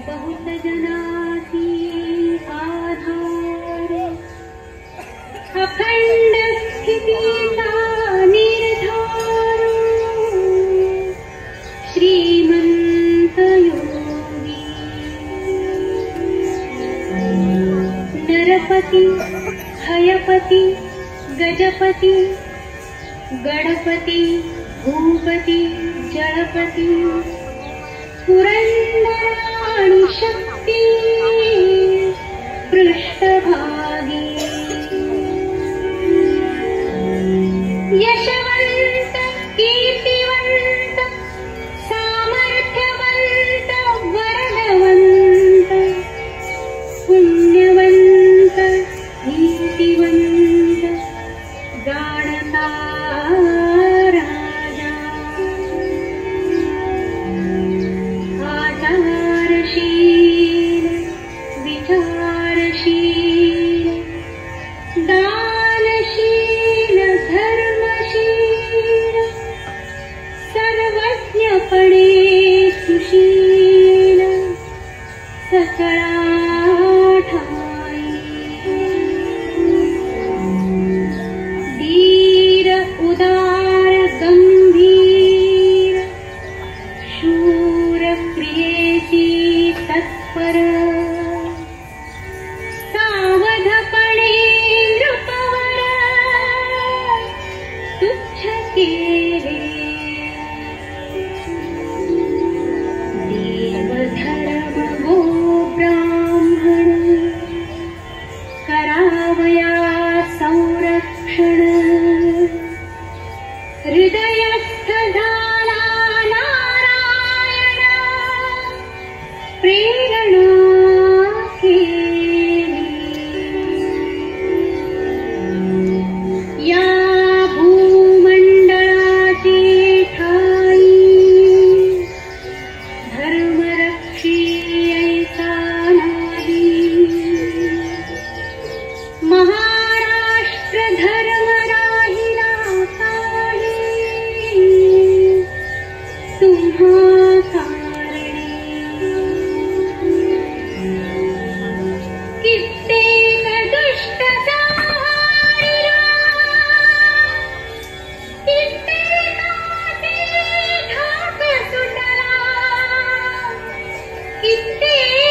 बहुत जनासी आधार अखंड स्थितीचा निर्धार श्रीमंत योगी नरपती हयपती गजपती गणपती भूपती जलपती पुरंदराणी शक्ती पृष्ठभागी यशवंत कीर्तिवंत सामर्थ्यवंत वरदवंत पुण्यवंत नीतिवंत जाणता राजा आचारशील विचारशील दानशील धर्मशील सर्वज्ञपणे सुशील सकळा ठाई धीर उदार गंभीर शूर क्रियेची तत्पर सावधपणे नृपवर तुच्छ केले देवधर्म गो ब्राह्मण करावया संरक्षण हृदयस्थ झाला नारायण प्रेरणा केली या भूमंडळाची ठाई धर्मरक्षी ऐसा नादी महाराष्ट्र धर्म राहिला काही तुम्हा कारणी कित्येक दुष्ट संहारिला कित्येकाचे धाक सुटला कित्येक